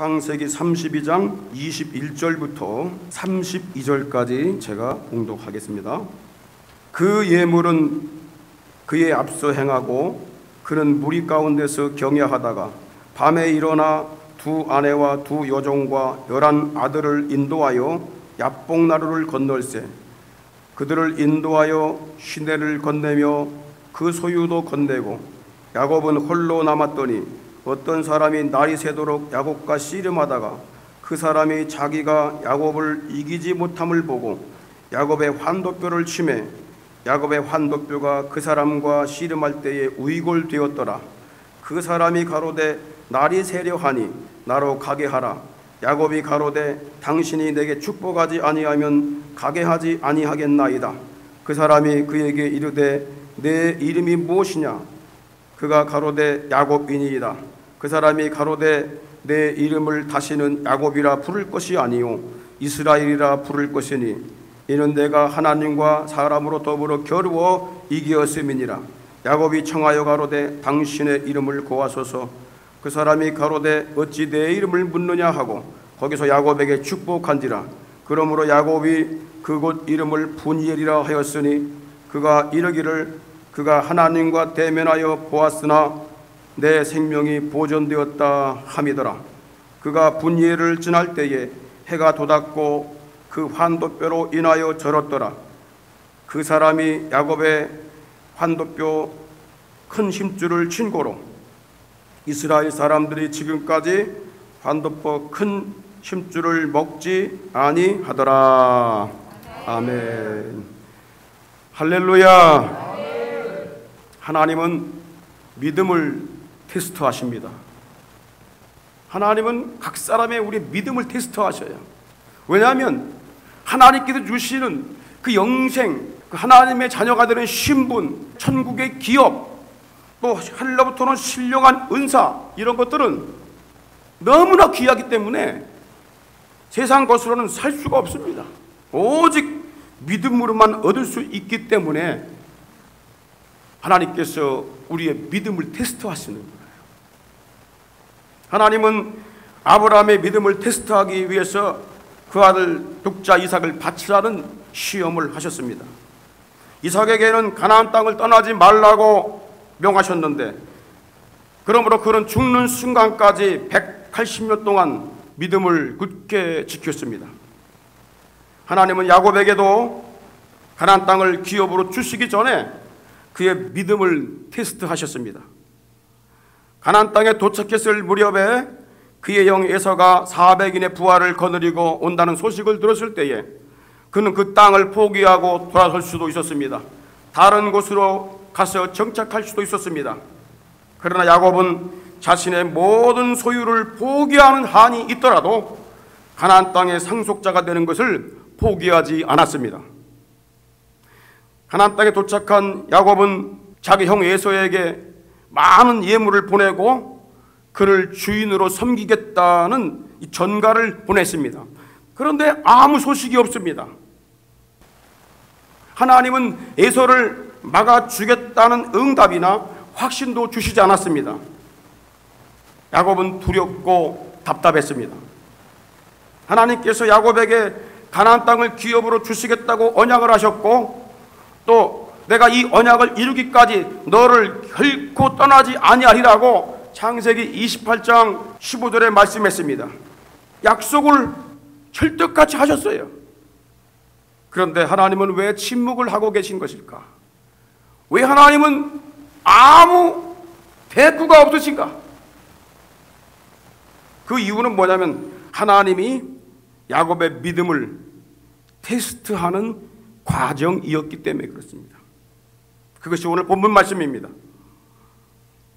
창세기 32장 21절부터 32절까지 제가 봉독하겠습니다. 그 예물은 그의 앞서 행하고 그는 무리 가운데서 경야하다가 밤에 일어나 두 아내와 두 여종과 11 아들을 인도하여 야복나루를 건널세 그들을 인도하여 시내를 건네며 그 소유도 건네고 야곱은 홀로 남았더니 어떤 사람이 날이 새도록 야곱과 씨름하다가 그 사람이 자기가 야곱을 이기지 못함을 보고 야곱의 환도뼈를 치매 야곱의 환도뼈가 그 사람과 씨름할 때에 우이골되었더라. 그 사람이 가로되 날이 새려하니 나로 가게 하라. 야곱이 가로되 당신이 내게 축복하지 아니하면 가게 하지 아니하겠나이다. 그 사람이 그에게 이르되 내 이름이 무엇이냐? 그가 가로되 야곱이니이다. 그 사람이 가로되 내 이름을 다시는 야곱이라 부를 것이 아니요 이스라엘이라 부를 것이니 이는 내가 하나님과 사람으로 더불어 겨루어 이기었음이니라. 야곱이 청하여 가로되 당신의 이름을 고하소서. 그 사람이 가로되 어찌 내 이름을 묻느냐 하고 거기서 야곱에게 축복한지라. 그러므로 야곱이 그곳 이름을 분이엘이라 하였으니 그가 이르기를 그가 하나님과 대면하여 보았으나 내 생명이 보존되었다 함이더라. 그가 분이엘을 지날 때에 해가 돋았고 그 환도뼈로 인하여 절었더라. 그 사람이 야곱의 환도뼈 큰 힘줄을 친 고로 이스라엘 사람들이 지금까지 환도뼈 큰 힘줄을 먹지 아니하더라. 아멘. 할렐루야. 하나님은 믿음을 테스트하십니다. 하나님은 각 사람의 우리 믿음을 테스트하셔요. 왜냐하면 하나님께서 주시는 그 영생, 그 하나님의 자녀가 되는 신분, 천국의 기업, 또 하늘로부터는 신령한 은사, 이런 것들은 너무나 귀하기 때문에 세상 것으로는 살 수가 없습니다. 오직 믿음으로만 얻을 수 있기 때문에 하나님께서 우리의 믿음을 테스트하시는 거예요. 하나님은 아브라함의 믿음을 테스트하기 위해서 그 아들 독자 이삭을 바치라는 시험을 하셨습니다. 이삭에게는 가나안 땅을 떠나지 말라고 명하셨는데 그러므로 그는 죽는 순간까지 180년 동안 믿음을 굳게 지켰습니다. 하나님은 야곱에게도 가나안 땅을 기업으로 주시기 전에 그의 믿음을 테스트하셨습니다. 가나안 땅에 도착했을 무렵에 그의 형 에서가 400인의 부하를 거느리고 온다는 소식을 들었을 때에 그는 그 땅을 포기하고 돌아설 수도 있었습니다. 다른 곳으로 가서 정착할 수도 있었습니다. 그러나 야곱은 자신의 모든 소유를 포기하는 한이 있더라도 가나안 땅의 상속자가 되는 것을 포기하지 않았습니다. 가나안 땅에 도착한 야곱은 자기 형 에서에게 많은 예물을 보내고 그를 주인으로 섬기겠다는 이 전가를 보냈습니다. 그런데 아무 소식이 없습니다. 하나님은 에서를 막아주겠다는 응답이나 확신도 주시지 않았습니다. 야곱은 두렵고 답답했습니다. 하나님께서 야곱에게 가나안 땅을 기업으로 주시겠다고 언약을 하셨고 또 내가 이 언약을 이루기까지 너를 결코 떠나지 아니하리라고 창세기 28장 15절에 말씀했습니다. 약속을 철떡같이 하셨어요. 그런데 하나님은 왜 침묵을 하고 계신 것일까? 왜 하나님은 아무 대꾸가 없으신가? 그 이유는 뭐냐면 하나님이 야곱의 믿음을 테스트하는 과정이었기 때문에 그렇습니다. 그것이 오늘 본문 말씀입니다.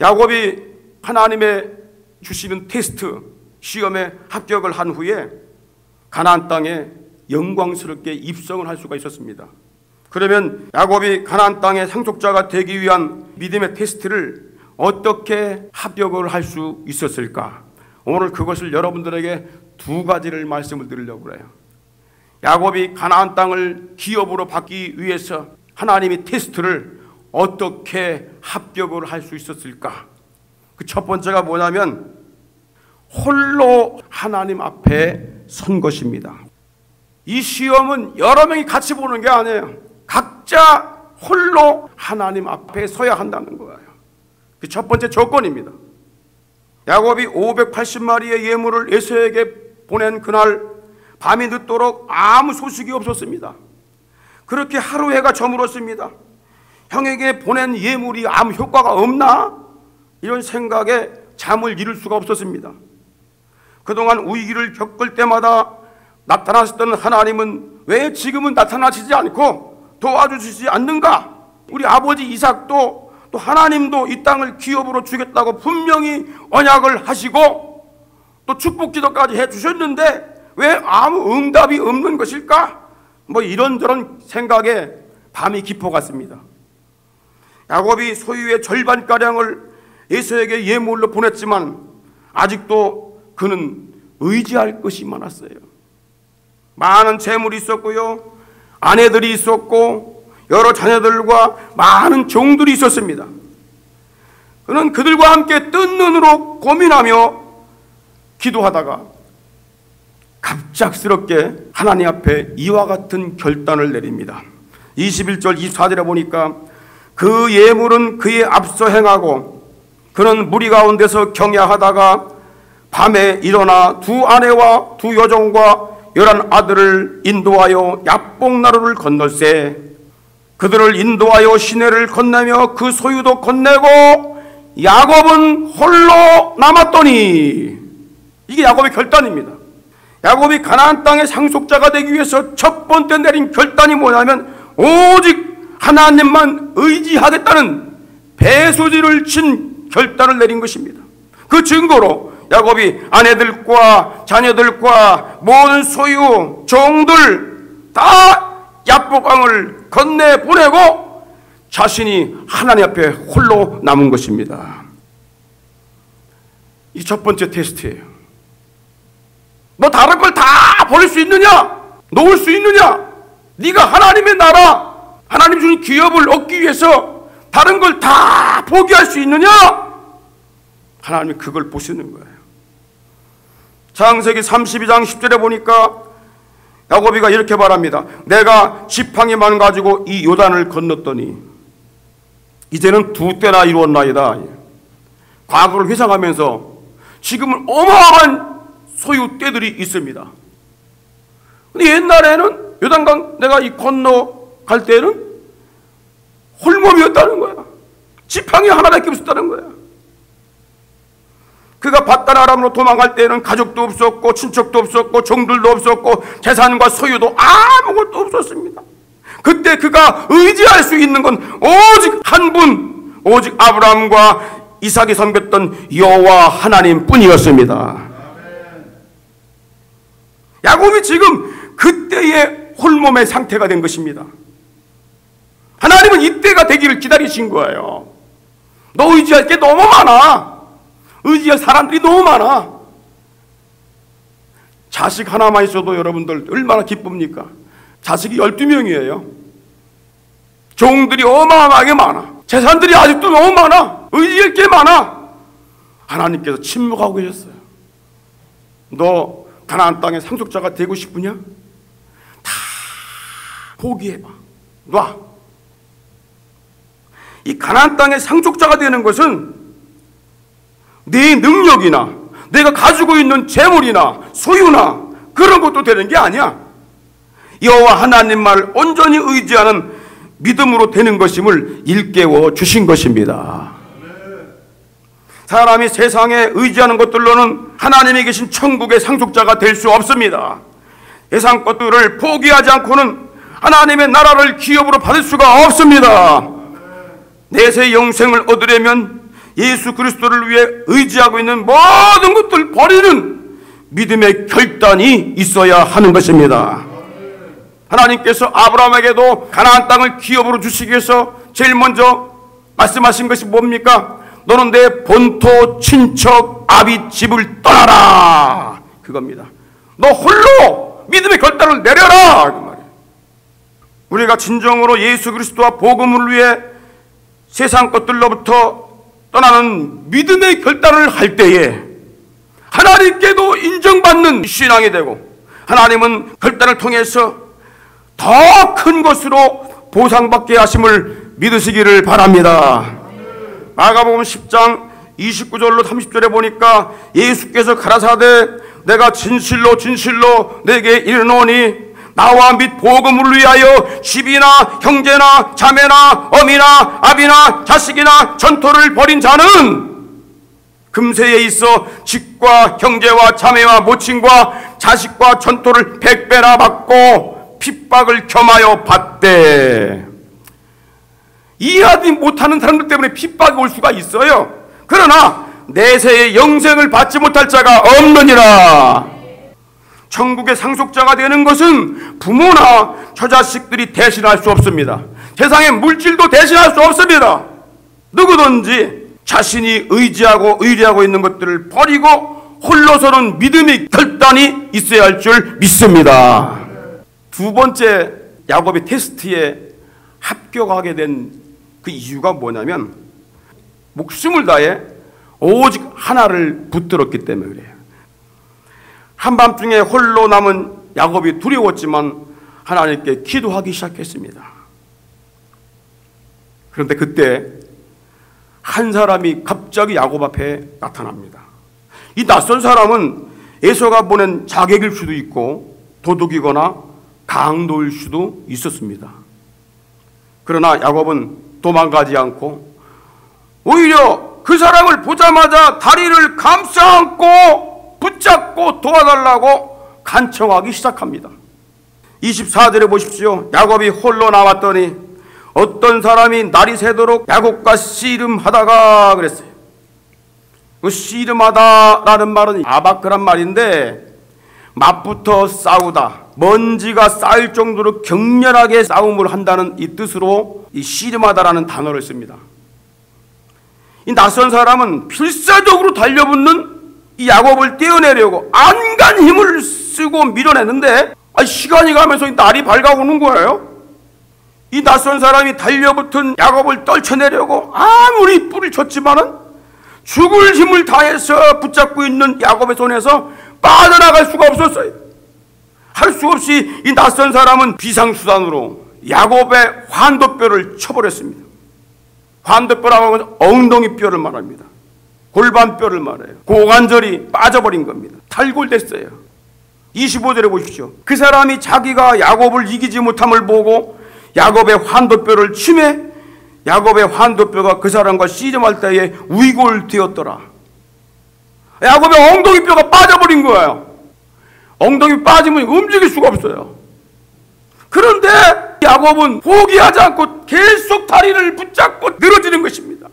야곱이 하나님의 주시는 테스트, 시험에 합격을 한 후에 가나안 땅에 영광스럽게 입성을 할 수가 있었습니다. 그러면 야곱이 가나안 땅의 상속자가 되기 위한 믿음의 테스트를 어떻게 합격을 할 수 있었을까? 오늘 그것을 여러분들에게 두 가지를 말씀을 드리려고 그래요. 야곱이 가나안 땅을 기업으로 받기 위해서 하나님이 테스트를 어떻게 합격을 할 수 있었을까? 그 첫 번째가 뭐냐면 홀로 하나님 앞에 선 것입니다. 이 시험은 여러 명이 같이 보는 게 아니에요. 각자 홀로 하나님 앞에 서야 한다는 거예요. 그 첫 번째 조건입니다. 야곱이 580마리의 예물을 에서에게 보낸 그날 밤이 늦도록 아무 소식이 없었습니다. 그렇게 하루 해가 저물었습니다. 형에게 보낸 예물이 아무 효과가 없나? 이런 생각에 잠을 이룰 수가 없었습니다. 그동안 위기를 겪을 때마다 나타나셨던 하나님은 왜 지금은 나타나시지 않고 도와주시지 않는가? 우리 아버지 이삭도 또 하나님도 이 땅을 기업으로 주겠다고 분명히 언약을 하시고 또 축복 기도까지 해주셨는데 왜 아무 응답이 없는 것일까? 이런저런 생각에 밤이 깊어갔습니다. 야곱이 소유의 절반가량을 에서에게 예물로 보냈지만 아직도 그는 의지할 것이 많았어요. 많은 재물이 있었고요, 아내들이 있었고 여러 자녀들과 많은 종들이 있었습니다. 그는 그들과 함께 뜬 눈으로 고민하며 기도하다가 갑작스럽게 하나님 앞에 이와 같은 결단을 내립니다. 21절 24절에 보니까 그 예물은 그의 앞서 행하고 그는 무리 가운데서 경야하다가 밤에 일어나 두 아내와 두 여종과 11 아들을 인도하여 야복나루를 건널세 그들을 인도하여 시내를 건네며 그 소유도 건네고 야곱은 홀로 남았더니, 이게 야곱의 결단입니다. 야곱이 가나안 땅의 상속자가 되기 위해서 첫 번째 내린 결단이 뭐냐면 오직 하나님만 의지하겠다는 배수지를 친 결단을 내린 것입니다. 그 증거로 야곱이 아내들과 자녀들과 모든 소유, 종들 다 야복강을 건네보내고 자신이 하나님 앞에 홀로 남은 것입니다. 이 첫 번째 테스트예요. 너 다른 걸 다 버릴 수 있느냐? 놓을 수 있느냐? 네가 하나님의 나라, 하나님 주신 기업을 얻기 위해서 다른 걸 다 포기할 수 있느냐? 하나님이 그걸 보시는 거예요. 창세기 32장 10절에 보니까 야곱이가 이렇게 말합니다. 내가 지팡이만 가지고 이 요단을 건넜더니 이제는 2때나 이루었나이다. 과거를 회상하면서 지금은 어마어마한 소유 때들이 있습니다. 근데 옛날에는 요단강 내가 이 건너갈 때는 홀몸이었다는 거야. 지팡이 하나밖에 없었다는 거야. 그가 바단 아람으로 도망갈 때는 가족도 없었고 친척도 없었고 종들도 없었고 재산과 소유도 아무것도 없었습니다. 그때 그가 의지할 수 있는 건 오직 한 분, 오직 아브라함과 이삭이 섬겼던 여호와 하나님 뿐이었습니다. 야곱이 지금 그때의 홀몸의 상태가 된 것입니다. 하나님은 이때가 되기를 기다리신 거예요. 너 의지할 게 너무 많아. 의지할 사람들이 너무 많아. 자식 하나만 있어도 여러분들 얼마나 기쁩니까? 자식이 12명이에요. 종들이 어마어마하게 많아. 재산들이 아직도 너무 많아. 의지할 게 많아. 하나님께서 침묵하고 계셨어요. 너 가나안 땅의 상속자가 되고 싶으냐? 다 포기해봐. 놔. 이 가나안 땅의 상속자가 되는 것은 네 능력이나 내가 가지고 있는 재물이나 소유나 그런 것도 되는 게 아니야. 여호와 하나님 말을 온전히 의지하는 믿음으로 되는 것임을 일깨워 주신 것입니다. 사람이 세상에 의지하는 것들로는 하나님이 계신 천국의 상속자가 될 수 없습니다. 세상 것들을 포기하지 않고는 하나님의 나라를 기업으로 받을 수가 없습니다. 내세 영생을 얻으려면 예수 그리스도를 위해 의지하고 있는 모든 것들 버리는 믿음의 결단이 있어야 하는 것입니다. 하나님께서 아브라함에게도 가나안 땅을 기업으로 주시기 위해서 제일 먼저 말씀하신 것이 뭡니까? 너는 내 본토 친척 아비 집을 떠나라, 그겁니다. 너 홀로 믿음의 결단을 내려라, 그 말이에요. 우리가 진정으로 예수 그리스도와 복음을 위해 세상 것들로부터 떠나는 믿음의 결단을 할 때에 하나님께도 인정받는 없는 신앙이 되고 하나님은 결단을 통해서 더 큰 것으로 보상받게 하심을 믿으시기를 바랍니다. 마가복음 10장 29절로 30절에 보니까 예수께서 가라사대 내가 진실로 진실로 내게 이르노니 나와 및 복음을 위하여 집이나 형제나 자매나 어미나 아비나 자식이나 전토를 벌인 자는 금세에 있어 집과 형제와 자매와 모친과 자식과 전토를 100배나 받고 핍박을 겸하여 받되. 이해하지 못하는 사람들 때문에 핍박이 올 수가 있어요. 그러나 내세의 영생을 받지 못할 자가 없느니라. 천국의 상속자가 되는 것은 부모나 처자식들이 대신할 수 없습니다. 세상의 물질도 대신할 수 없습니다. 누구든지 자신이 의지하고 의뢰하고 있는 것들을 버리고 홀로서는 믿음의 결단이 있어야 할 줄 믿습니다. 두 번째 야곱이 테스트에 합격하게 된 그 이유가 뭐냐면 목숨을 다해 오직 하나를 붙들었기 때문에 그래요. 한밤중에 홀로 남은 야곱이 두려웠지만 하나님께 기도하기 시작했습니다. 그런데 그때 한 사람이 갑자기 야곱 앞에 나타납니다. 이 낯선 사람은 에서가 보낸 자객일 수도 있고 도둑이거나 강도일 수도 있었습니다. 그러나 야곱은 도망가지 않고 오히려 그 사람을 보자마자 다리를 감싸 안고 붙잡고 도와달라고 간청하기 시작합니다. 24절에 보십시오. 야곱이 홀로 나왔더니 어떤 사람이 날이 새도록 야곱과 씨름하다가 그랬어요. 그 씨름하다라는 말은 아바크란 말인데 맞붙어 싸우다, 먼지가 쌓일 정도로 격렬하게 싸움을 한다는 이 뜻으로 이 씨름하다라는 단어를 씁니다. 이 낯선 사람은 필사적으로 달려붙는 이 야곱을 떼어내려고 안간 힘을 쓰고 밀어내는데 시간이 가면서 날이 밝아오는 거예요. 이 낯선 사람이 달려붙은 야곱을 떨쳐내려고 아무리 뿔을 쳤지만은 죽을 힘을 다해서 붙잡고 있는 야곱의 손에서 빠져나갈 수가 없었어요. 할 수 없이 이 낯선 사람은 비상수단으로 야곱의 환도뼈를 쳐버렸습니다. 환도뼈라고 하면 엉덩이뼈를 말합니다. 골반뼈를 말해요. 고관절이 빠져버린 겁니다. 탈골됐어요. 25절에 보십시오. 그 사람이 자기가 야곱을 이기지 못함을 보고 야곱의 환도뼈를 치매 야곱의 환도뼈가 그 사람과 씨름할 때에 위골되었더라. 야곱의 엉덩이뼈가 빠져버린 거예요. 엉덩이 빠지면 움직일 수가 없어요. 그런데 야곱은 포기하지 않고 계속 다리를 붙잡고 늘어지는 것입니다.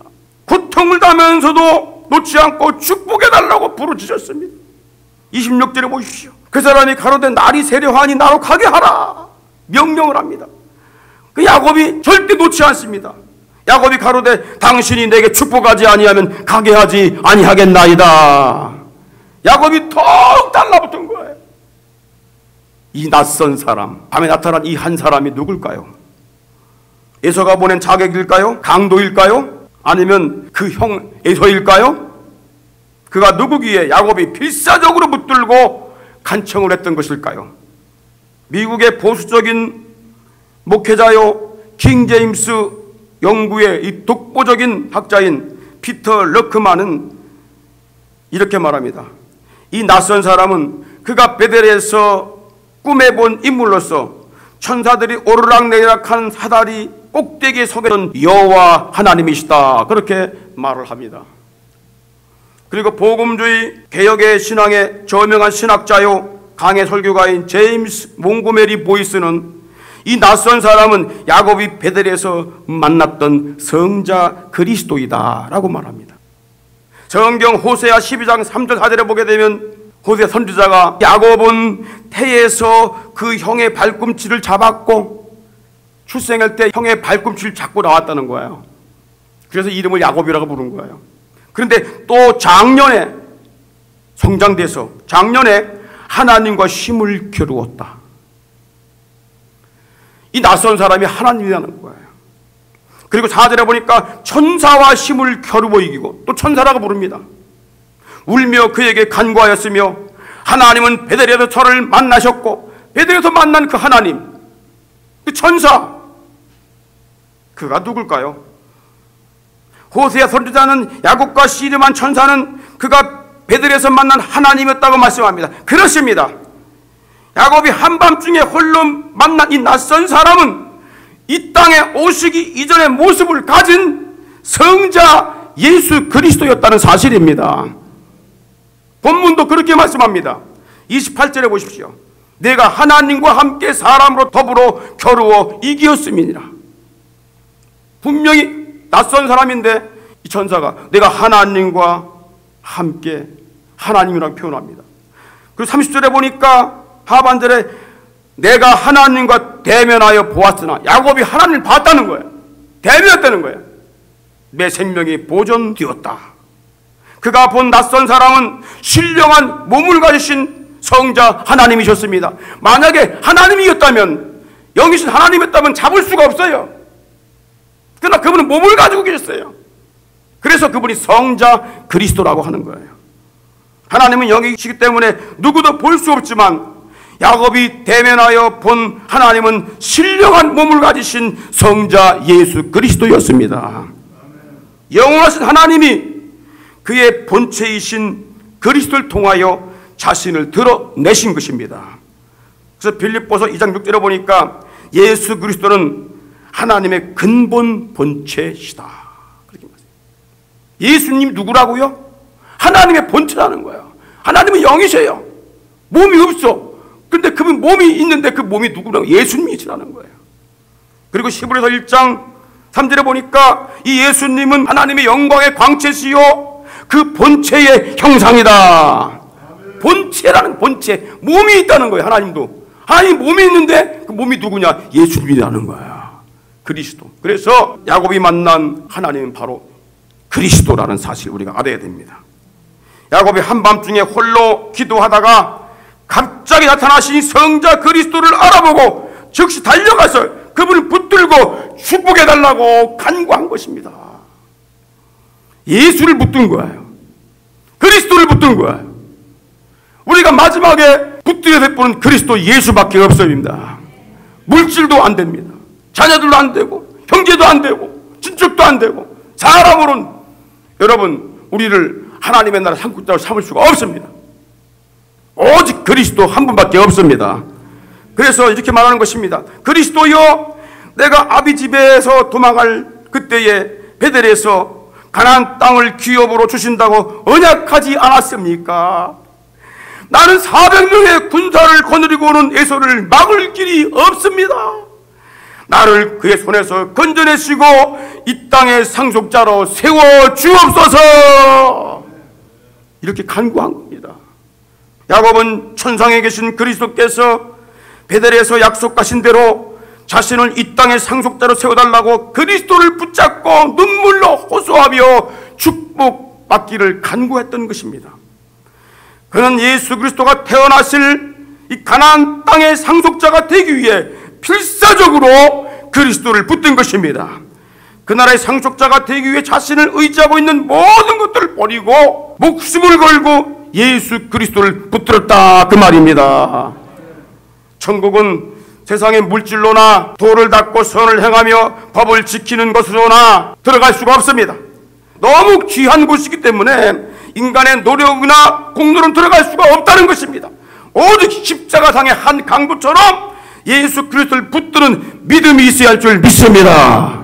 고통을 당하면서도 놓지 않고 축복해달라고 부르짖었습니다. 26절에 보십시오. 그 사람이 가로되 날이 세려하니 나로 가게 하라 명령을 합니다. 그 야곱이 절대 놓지 않습니다. 야곱이 가로되 당신이 내게 축복하지 아니하면 가게 하지 아니하겠나이다. 야곱이 턱 달라붙은 거예요. 이 낯선 사람, 밤에 나타난 이 한 사람이 누굴까요? 에서가 보낸 자객일까요? 강도일까요? 아니면 그 형 에서일까요? 그가 누구기에 야곱이 필사적으로 붙들고 간청을 했던 것일까요? 미국의 보수적인 목회자요 킹 제임스 연구의 이 독보적인 학자인 피터 럭크만은 이렇게 말합니다. 이 낯선 사람은 그가 베델에서 꿈에 본 인물로서 천사들이 오르락내리락한 사다리 꼭대기에 서 계신 여호와 하나님이시다 그렇게 말을 합니다. 그리고 복음주의 개혁의 신앙의 저명한 신학자요 강해 설교가인 제임스 몽고메리 보이스는 이 낯선 사람은 야곱이 베델에서 만났던 성자 그리스도이다 라고 말합니다. 성경 호세아 12장 3절 4절에 보게 되면 호세 선지자가 야곱은 태에서 그 형의 발꿈치를 잡았고 출생할 때 형의 발꿈치를 잡고 나왔다는 거예요. 그래서 이름을 야곱이라고 부른 거예요. 그런데 또 작년에 성장돼서 작년에 하나님과 힘을 겨루었다. 이 낯선 사람이 하나님이라는 거예요. 그리고 4절에 보니까 천사와 힘을 겨루어 이기고 또 천사라고 부릅니다. 울며 그에게 간구하였으며 하나님은 베델에서 저를 만나셨고, 베델에서 만난 그 하나님, 그 천사, 그가 누굴까요? 호세아 선지자는 야곱과 씨름한 천사는 그가 베델에서 만난 하나님이었다고 말씀합니다. 그렇습니다. 야곱이 한밤중에 홀로 만난 이 낯선 사람은 이 땅에 오시기 이전의 모습을 가진 성자 예수 그리스도였다는 사실입니다. 본문도 그렇게 말씀합니다. 28절에 보십시오. 내가 하나님과 함께 사람으로 더불어 겨루어 이기었음이니라. 분명히 낯선 사람인데 이 천사가 내가 하나님과 함께, 하나님이라고 표현합니다. 그리고 30절에 보니까 하반절에 내가 하나님과 대면하여 보았으나, 야곱이 하나님을 봤다는 거예요. 대면했다는 거예요. 내 생명이 보존되었다. 그가 본 낯선 사람은 신령한 몸을 가지신 성자 하나님이셨습니다. 만약에 하나님이었다면, 영이신 하나님이었다면 잡을 수가 없어요. 그러나 그분은 몸을 가지고 계셨어요. 그래서 그분이 성자 그리스도라고 하는 거예요. 하나님은 영이시기 때문에 누구도 볼 수 없지만 야곱이 대면하여 본 하나님은 신령한 몸을 가지신 성자 예수 그리스도였습니다. 영원하신 하나님이 그의 본체이신 그리스도를 통하여 자신을 드러내신 것입니다. 그래서 빌립보서 2장 6절에 보니까 예수 그리스도는 하나님의 근본 본체시다, 그렇게 말해요. 예수님 누구라고요? 하나님의 본체라는 거예요. 하나님은 영이세요. 몸이 없어. 근데 그분 몸이 있는데 그 몸이 누구라고? 예수님이시라는 거예요. 그리고 히브리서 1장 3절에 보니까 이 예수님은 하나님의 영광의 광채시요 그 본체의 형상이다. 본체라는, 본체, 몸이 있다는 거예요. 하나님도. 하나님 몸이 있는데 그 몸이 누구냐? 예수님이라는 거야. 그리스도. 그래서 야곱이 만난 하나님은 바로 그리스도라는 사실을 우리가 알아야 됩니다. 야곱이 한밤중에 홀로 기도하다가 갑자기 나타나신 성자 그리스도를 알아보고 즉시 달려가서 그분을 붙들고 축복해달라고 간구한 것입니다. 예수를 붙든 거예요. 그리스도를 붙든 거예요. 우리가 마지막에 붙들어야 될 분은 그리스도 예수밖에 없습니다. 물질도 안 됩니다. 자녀들도 안 되고, 형제도 안 되고, 친척도 안 되고, 사람으로는 여러분 우리를 하나님의 나라 상급자로 삼을 수가 없습니다. 오직 그리스도 한 분밖에 없습니다. 그래서 이렇게 말하는 것입니다. 그리스도여, 내가 아비 집에서 도망할 그때에 베델에서 가나안 땅을 기업으로 주신다고 언약하지 않았습니까? 나는 400명의 군사를 거느리고 오는 에서를 막을 길이 없습니다. 나를 그의 손에서 건져내시고 이 땅의 상속자로 세워 주옵소서. 이렇게 간구한 겁니다. 야곱은 천상에 계신 그리스도께서 베델에서 약속하신 대로 자신을 이 땅의 상속자로 세워달라고 그리스도를 붙잡고 눈물로 호소하며 축복받기를 간구했던 것입니다. 그는 예수 그리스도가 태어나실 이 가나안 땅의 상속자가 되기 위해 필사적으로 그리스도를 붙든 것입니다. 그 나라의 상속자가 되기 위해 자신을 의지하고 있는 모든 것들을 버리고 목숨을 걸고 예수 그리스도를 붙들었다, 그 말입니다. 천국은 세상의 물질로나 도를 닦고 선을 행하며 법을 지키는 것으로나 들어갈 수가 없습니다. 너무 귀한 곳이기 때문에 인간의 노력이나 공로는 들어갈 수가 없다는 것입니다. 오직 십자가상의 한 강도처럼 예수 그리스도를 붙드는 믿음이 있어야 할 줄 믿습니다.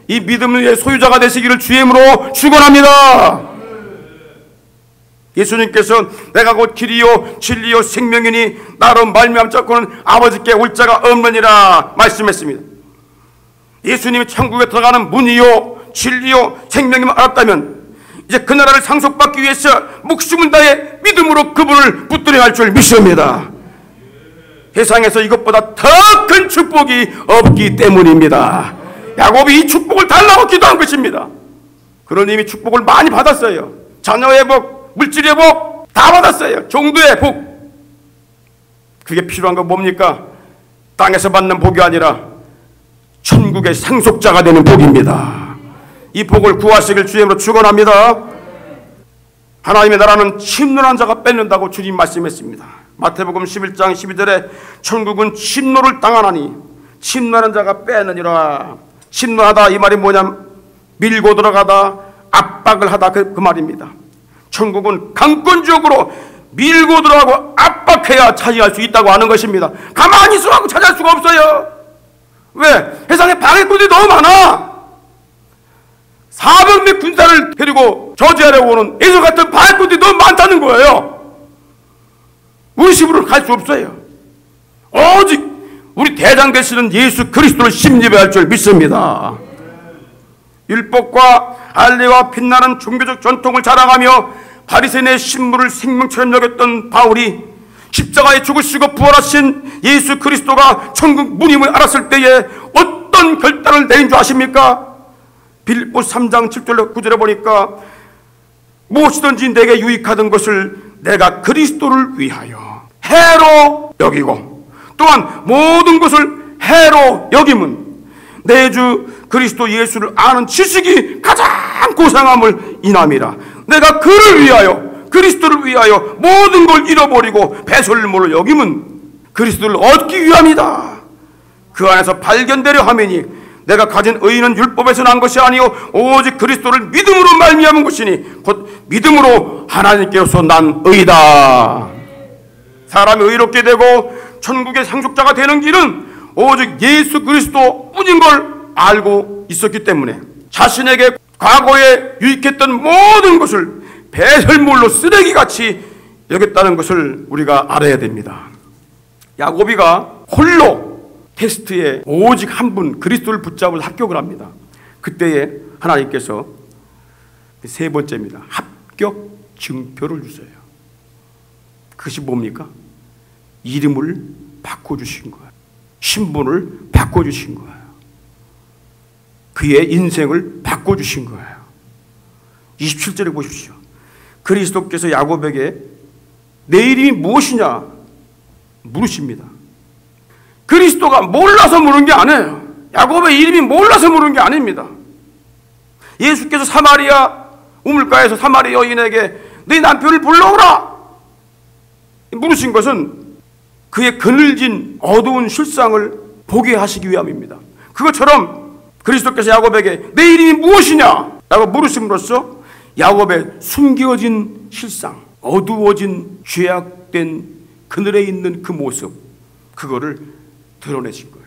이 믿음의 소유자가 되시기를 주의 이름으로 축원합니다. 예수님께서 내가 곧 길이요 진리요 생명이니 나로 말미암지 않고는 아버지께 올 자가 없느니라 말씀했습니다. 예수님이 천국에 들어가는 문이요 진리요 생명임을 알았다면 이제 그 나라를 상속받기 위해서 목숨을 다해 믿음으로 그분을 붙들어야 할 줄 믿습니다. 세상에서 이것보다 더 큰 축복이 없기 때문입니다. 야곱이 이 축복을 달라고 기도한 것입니다. 그런 이미 축복을 많이 받았어요. 자녀의 복, 물질의 복 다 받았어요. 종도의 복. 그게 필요한 건 뭡니까? 땅에서 받는 복이 아니라 천국의 상속자가 되는 복입니다. 이 복을 구하시길 주의 이름으로 축원합니다. 하나님의 나라는 침노한 자가 뺏는다고 주님 말씀했습니다. 마태복음 11장 12절에 천국은 침노를 당하나니 침노하는 자가 뺏느니라. 침노하다 이 말이 뭐냐면 밀고 들어가다, 압박을 하다, 그 말입니다. 천국은 강권적으로 밀고 들어가고 압박해야 차지할 수 있다고 하는 것입니다. 가만히 있으라고 차지할 수가 없어요. 왜? 세상에 방해꾼들이 너무 많아. 400명 군사를 데리고 저지하려고 오는 예수 같은 방해꾼들이 너무 많다는 거예요. 우리 집으로 갈 수 없어요. 오직 우리 대장 되시는 예수 그리스도를 신뢰할 줄 믿습니다. 율법과 할례와 빛나는 종교적 전통을 자랑하며 바리새인의 신분을 생명처럼 여겼던 바울이 십자가에 죽으시고 부활하신 예수 그리스도가 천국 문임을 알았을 때에 어떤 결단을 내린 줄 아십니까? 빌립보 3장 7절 9절에 보니까 무엇이든지 내게 유익하던 것을 내가 그리스도를 위하여 해로 여기고 또한 모든 것을 해로 여김은 내 주 그리스도 예수를 아는 지식이 가장 고상함을 인함이라. 내가 그를 위하여, 그리스도를 위하여 모든 걸 잃어버리고 배설물을 여김은 그리스도를 얻기 위함이다. 그 안에서 발견되려 하매니 내가 가진 의는 율법에서 난 것이 아니요 오직 그리스도를 믿음으로 말미암은 것이니 곧 믿음으로 하나님께로서 난 의다. 사람이 의롭게 되고 천국의 상속자가 되는 길은 오직 예수 그리스도 뿐인 걸 알고 있었기 때문에 자신에게 과거에 유익했던 모든 것을 배설물로 쓰레기같이 여겼다는 것을 우리가 알아야 됩니다. 야고비가 홀로 테스트에 오직 한 분 그리스도를 붙잡을 합격을 합니다. 그때에 하나님께서 세 번째입니다. 합격 증표를 주세요. 그것이 뭡니까? 이름을 바꿔주신 거예요. 신분을 바꿔주신 거예요. 그의 인생을 바꿔주신 거예요. 27절에 보십시오. 그리스도께서 야고보에게 내 이름이 무엇이냐 물으십니다. 그리스도가 몰라서 물은 게 아니에요. 야고보의 이름이 몰라서 물은 게 아닙니다. 예수께서 사마리아 우물가에서 사마리아 여인에게 네 남편을 불러오라 물으신 것은 그의 그늘진 어두운 실상을 보게 하시기 위함입니다. 그것처럼 그리스도께서 야고보에게 내 이름이 무엇이냐 라고 물으심으로써 야고보의 숨겨진 실상, 어두워진 죄악된 그늘에 있는 그 모습, 그거를 드러내신 거예요.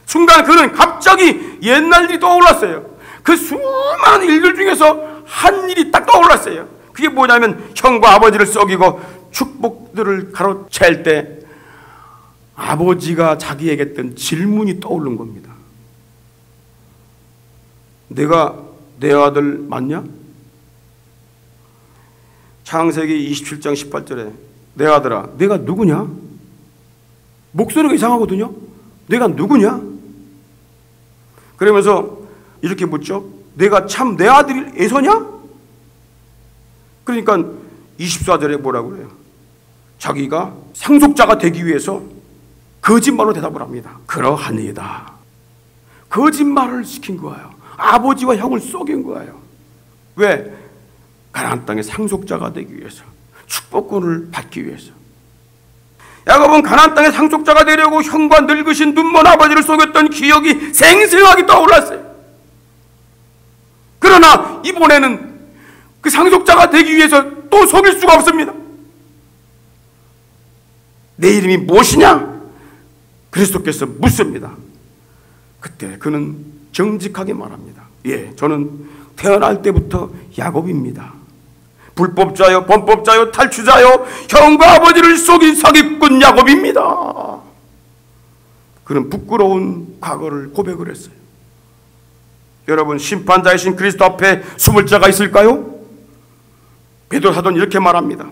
순간 그는 갑자기 옛날 일이 떠올랐어요. 그 수많은 일들 중에서 한 일이 딱 떠올랐어요. 그게 뭐냐면 형과 아버지를 썩이고 축복들을 가로챌 때 아버지가 자기에게 했던 질문이 떠오른 겁니다. 내가 내 아들 맞냐? 창세기 27장 18절에 내 아들아 내가 누구냐? 목소리가 이상하거든요. 내가 누구냐? 그러면서 이렇게 묻죠. 내가 참 내 아들이 에서냐? 그러니까 24절에 뭐라고 그래요? 자기가 상속자가 되기 위해서 거짓말로 대답을 합니다. 그러하니이다. 거짓말을 시킨 거예요. 아버지와 형을 속인 거예요. 왜? 가나안 땅의 상속자가 되기 위해서, 축복권을 받기 위해서. 야곱은 가나안 땅의 상속자가 되려고 형과 늙으신 눈먼 아버지를 속였던 기억이 생생하게 떠올랐어요. 그러나 이번에는 그 상속자가 되기 위해서 또 속일 수가 없습니다. 내 이름이 무엇이냐? 그리스도께서 묻습니다. 그때 그는 정직하게 말합니다. 예, 저는 태어날 때부터 야곱입니다. 불법자요, 범법자요, 탈취자요, 형과 아버지를 속인 사기꾼 야곱입니다. 그는 부끄러운 과거를 고백을 했어요. 여러분, 심판자이신 그리스도 앞에 숨을 자가 있을까요? 베드로 사도는 이렇게 말합니다.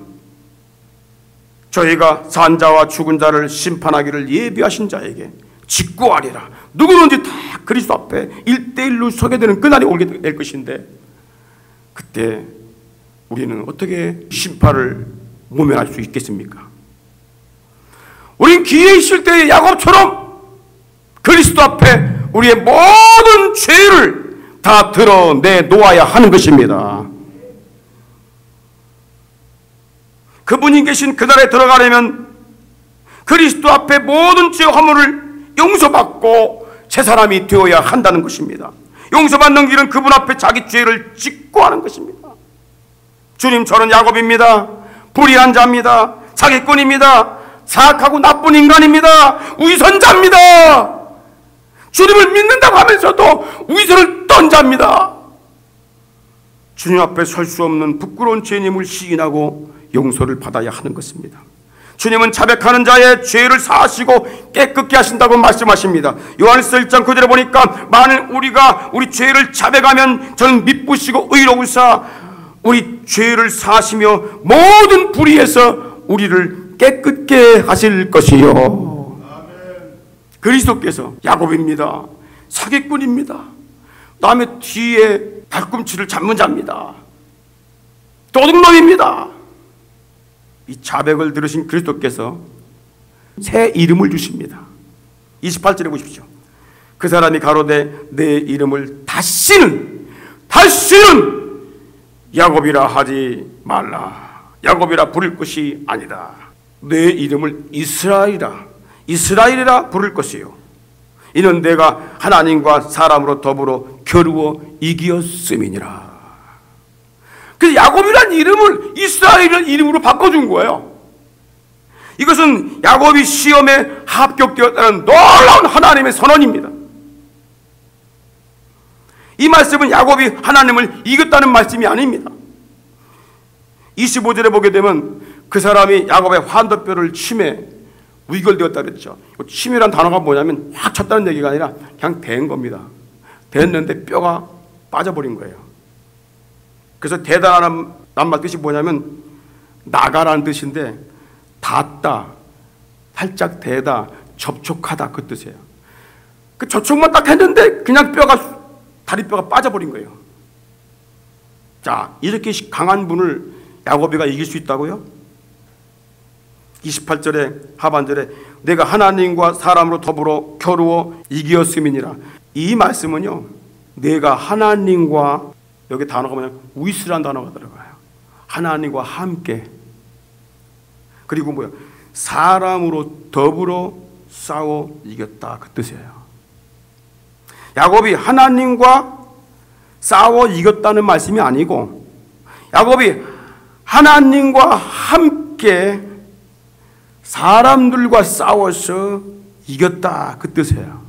저희가 산 자와 죽은 자를 심판하기를 예비하신 자에게 직구하리라. 누구든지 다 그리스도 앞에 1대1로 서게 되는 그날이 오게 될 것인데, 그때 우리는 어떻게 심판을 모면할 수 있겠습니까? 우린 기회 있을 때의 야곱처럼 그리스도 앞에 우리의 모든 죄를 다 드러내 놓아야 하는 것입니다. 그분이 계신 그 나라에 들어가려면 그리스도 앞에 모든 죄 허물을 용서받고 새 사람이 되어야 한다는 것입니다. 용서받는 길은 그분 앞에 자기 죄를 짓고 하는 것입니다. 주님, 저는 야곱입니다. 불의한 자입니다. 사기꾼입니다. 사악하고 나쁜 인간입니다. 위선자입니다. 주님을 믿는다고 하면서도 위선을 떤 자입니다. 주님 앞에 설 수 없는 부끄러운 죄님을 시인하고 용서를 받아야 하는 것입니다. 주님은 자백하는 자의 죄를 사하시고 깨끗게 하신다고 말씀하십니다. 요한일서 1장 9절에 보니까 만일 우리가 우리 죄를 자백하면 저는 미쁘시고 의로우사 우리 죄를 사하시며 모든 불의에서 우리를 깨끗게 하실 것이요. 그리스도께서 야곱입니다. 사기꾼입니다. 남의 뒤에 발꿈치를 잡는 자입니다. 도둑놈입니다. 이 자백을 들으신 그리스도께서 새 이름을 주십니다. 28절에 보십시오. 그 사람이 가로되 내 이름을 다시는 야곱이라 하지 말라. 야곱이라 부를 것이 아니다. 내 이름을 이스라엘이라 부를 것이요. 이는 내가 하나님과 사람으로 더불어 겨루어 이기었음이니라. 그래서 야곱이라는 이름을 이스라엘이라는 이름으로 바꿔준 거예요. 이것은 야곱이 시험에 합격되었다는 놀라운 하나님의 선언입니다. 이 말씀은 야곱이 하나님을 이겼다는 말씀이 아닙니다. 25절에 보게 되면 그 사람이 야곱의 환도뼈를 침에 위결되었다 그랬죠. 침이란 단어가 뭐냐면 확 쳤다는 얘기가 아니라 그냥 댄 겁니다. 댔는데 뼈가 빠져버린 거예요. 그래서 대단한 말 뜻이 뭐냐면 나가라는 뜻인데 닿다, 살짝 대다, 접촉하다 그 뜻이에요. 그 접촉만 딱 했는데 그냥 다리뼈가 빠져버린 거예요. 자, 이렇게 강한 분을 야곱이가 이길 수 있다고요? 28절에 하반절에 내가 하나님과 사람으로 더불어 겨루어 이기었음이니라. 이 말씀은요, 내가 하나님과, 여기 단어가 뭐냐면 위스란 단어가 들어가요. 하나님과 함께, 그리고 뭐야, 사람으로 더불어 싸워 이겼다 그 뜻이에요. 야곱이 하나님과 싸워 이겼다는 말씀이 아니고 야곱이 하나님과 함께 사람들과 싸워서 이겼다 그 뜻이에요.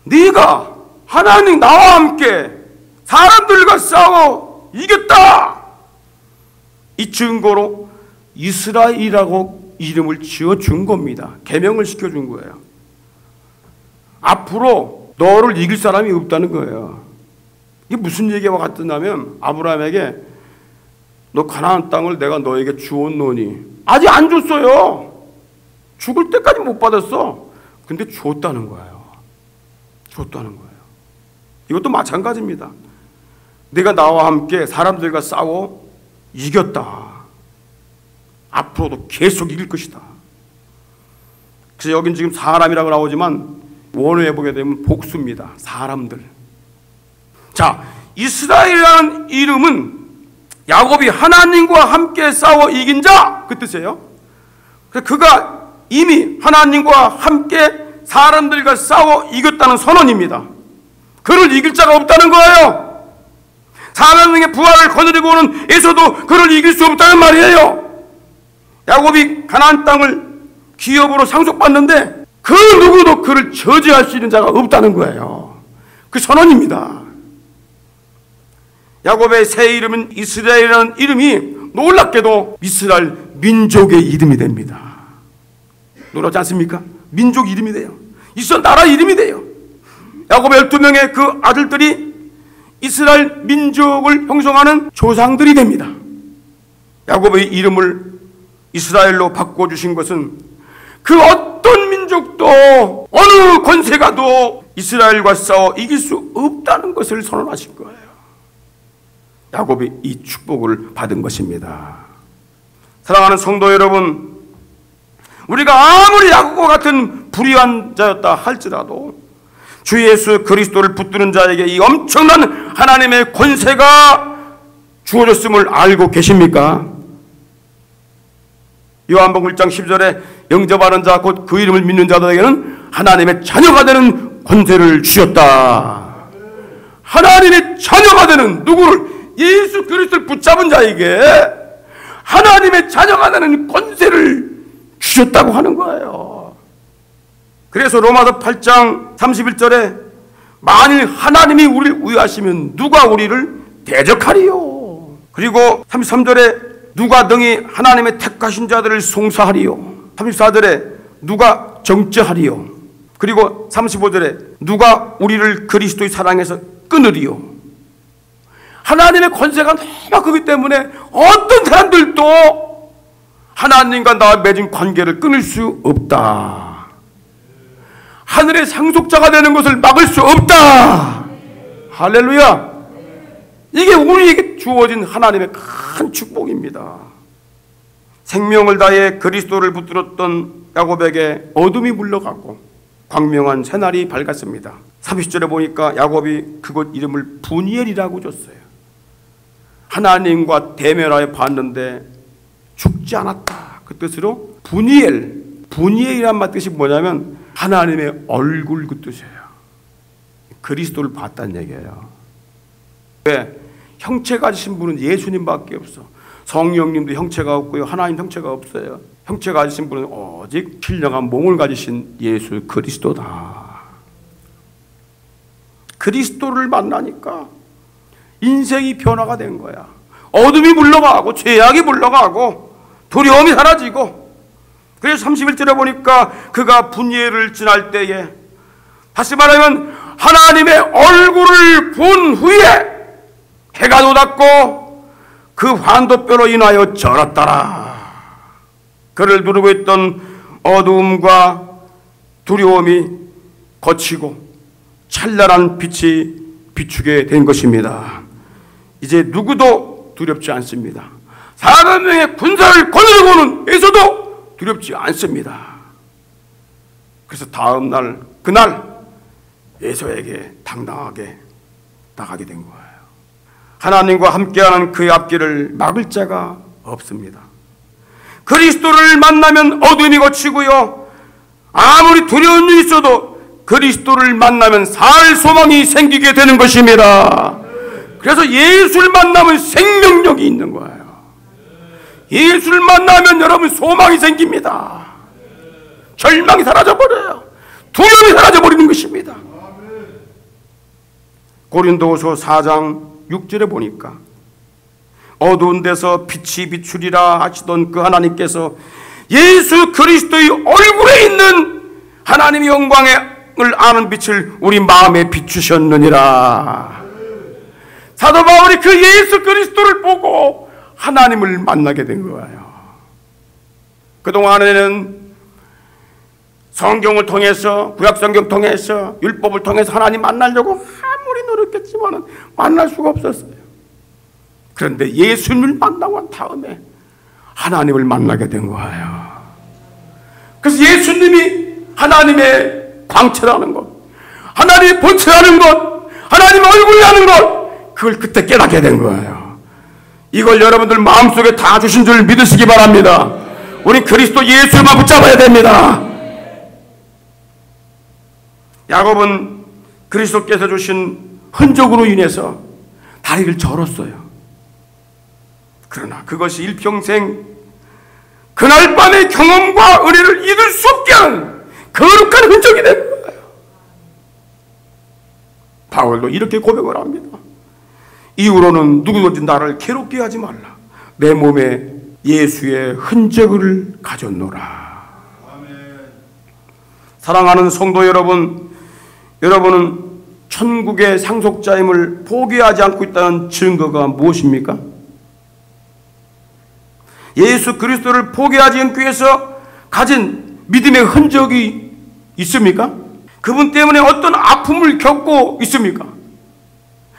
네가 하나님 나와 함께 사람들과 싸워 이겼다, 이 증거로 이스라엘이라고 이름을 지어준 겁니다. 계명을 시켜준 거예요. 앞으로 너를 이길 사람이 없다는 거예요. 이게 무슨 얘기와 같으냐면 아브라함에게 너 가나안 땅을 내가 너에게 주었노니, 아직 안 줬어요. 죽을 때까지 못 받았어. 근데 줬다는 거예요. 줬다는 거예요. 이것도 마찬가지입니다. 내가 나와 함께 사람들과 싸워 이겼다. 앞으로도 계속 이길 것이다. 그래서 여긴 지금 사람이라고 나오지만 원어에 보게 되면 복수입니다. 사람들. 자, 이스라엘이라는 이름은 야곱이 하나님과 함께 싸워 이긴 자 그 뜻이에요. 그가 이미 하나님과 함께 사람들과 싸워 이겼다는 선언입니다. 그를 이길 자가 없다는 거예요. 사명의 부활을 거느리고 오는 에서도 그를 이길 수 없다는 말이에요. 야곱이 가나안 땅을 기업으로 상속받는데 그 누구도 그를 저지할 수 있는 자가 없다는 거예요. 그 선언입니다. 야곱의 새 이름은 이스라엘이라는 이름이 놀랍게도 이스라엘 민족의 이름이 됩니다. 놀랍지 않습니까? 민족 이름이 돼요. 이스라엘 나라 이름이 돼요. 야곱의 12명의 그 아들들이 이스라엘 민족을 형성하는 조상들이 됩니다. 야곱의 이름을 이스라엘로 바꿔주신 것은 그 어떤 민족도 어느 권세가도 이스라엘과 싸워 이길 수 없다는 것을 선언하신 거예요. 야곱이 이 축복을 받은 것입니다. 사랑하는 성도 여러분, 우리가 아무리 야곱과 같은 불의한 자였다 할지라도 주 예수 그리스도를 붙드는 자에게 이 엄청난 하나님의 권세가 주어졌음을 알고 계십니까? 요한복음 1장 10절에 영접하는 자 곧 그 이름을 믿는 자들에게는 하나님의 자녀가 되는 권세를 주셨다. 하나님의 자녀가 되는 누구를? 예수 그리스도를 붙잡은 자에게 하나님의 자녀가 되는 권세를 주셨다고 하는 거예요. 그래서 로마서 8장 31절에 만일 하나님이 우리를 위하시면 누가 우리를 대적하리요. 그리고 33절에 누가 능히 하나님의 택하신 자들을 송사하리요. 34절에 누가 정죄하리요. 그리고 35절에 누가 우리를 그리스도의 사랑에서 끊으리요. 하나님의 권세가 너무 크기 때문에 어떤 사람들도 하나님과 나와 맺은 관계를 끊을 수 없다. 하늘의 상속자가 되는 것을 막을 수 없다. 할렐루야. 이게 우리에게 주어진 하나님의 큰 축복입니다. 생명을 다해 그리스도를 붙들었던 야곱에게 어둠이 물러가고 광명한 새날이 밝았습니다. 30절에 보니까 야곱이 그곳 이름을 분이엘이라고 줬어요. 하나님과 대면하여 봤는데 죽지 않았다. 그 뜻으로 분이엘이란 말 뜻이 뭐냐면 하나님의 얼굴 그 뜻이에요. 그리스도를 봤다는 얘기예요. 왜? 형체 가지신 분은 예수님밖에 없어. 성령님도 형체가 없고요. 하나님 형체가 없어요. 형체 가지신 분은 오직 신령한 몸을 가지신 예수 그리스도다. 그리스도를 만나니까 인생이 변화가 된 거야. 어둠이 물러가고 죄악이 물러가고 두려움이 사라지고, 그래서 31절에 보니까 그가 분예를 지날 때에, 다시 말하면 하나님의 얼굴을 본 후에 해가 돋았고 그 환도뼈로 인하여 절었더라. 그를 누르고 있던 어두움과 두려움이 거치고 찬란한 빛이 비추게 된 것입니다. 이제 누구도 두렵지 않습니다. 4만 명의 군사를 거느리고는 에서도 두렵지 않습니다. 그래서 다음 날, 그날 에서에게 당당하게 나가게 된 거예요. 하나님과 함께하는 그의 앞길을 막을 자가 없습니다. 그리스도를 만나면 어둠이 거치고요, 아무리 두려운 일이 있어도 그리스도를 만나면 살 소망이 생기게 되는 것입니다. 그래서 예수를 만나면 생명력이 있는 거예요. 예수를 만나면 여러분 소망이 생깁니다. 절망이 사라져버려요. 두려움이 사라져버리는 것입니다. 고린도후서 4장 6절에 보니까 어두운 데서 빛이 비추리라 하시던 그 하나님께서 예수 그리스도의 얼굴에 있는 하나님의 영광을 아는 빛을 우리 마음에 비추셨느니라. 사도 바울이 그 예수 그리스도를 보고 하나님을 만나게 된 거예요. 그동안에는 성경을 통해서, 구약성경 통해서, 율법을 통해서 하나님 만나려고 아무리 노력했지만 만날 수가 없었어요. 그런데 예수님을 만나고 난 다음에 하나님을 만나게 된 거예요. 그래서 예수님이 하나님의 광채라는 것, 하나님의 본체라는 것, 하나님의 얼굴이라는 것, 그걸 그때 깨닫게 된 거예요. 이걸 여러분들 마음속에 다 주신 줄 믿으시기 바랍니다. 우리 그리스도 예수만 붙잡아야 됩니다. 야곱은 그리스도께서 주신 흔적으로 인해서 다리를 절었어요. 그러나 그것이 일평생 그날 밤의 경험과 은혜를 잊을 수 없게 하는 거룩한 흔적이 된 거예요. 바울도 이렇게 고백을 합니다. 이후로는 누구든지 나를 괴롭게 하지 말라. 내 몸에 예수의 흔적을 가졌노라. 사랑하는 성도 여러분, 여러분은 천국의 상속자임을 포기하지 않고 있다는 증거가 무엇입니까? 예수 그리스도를 포기하지 않기 위해서 가진 믿음의 흔적이 있습니까? 그분 때문에 어떤 아픔을 겪고 있습니까?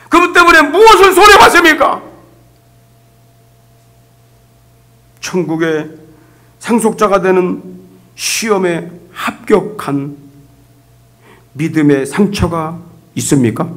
그분 때문에 무엇을 손해봤습니까? 천국의 상속자가 되는 시험에 합격한 믿음의 상처가 있습니까?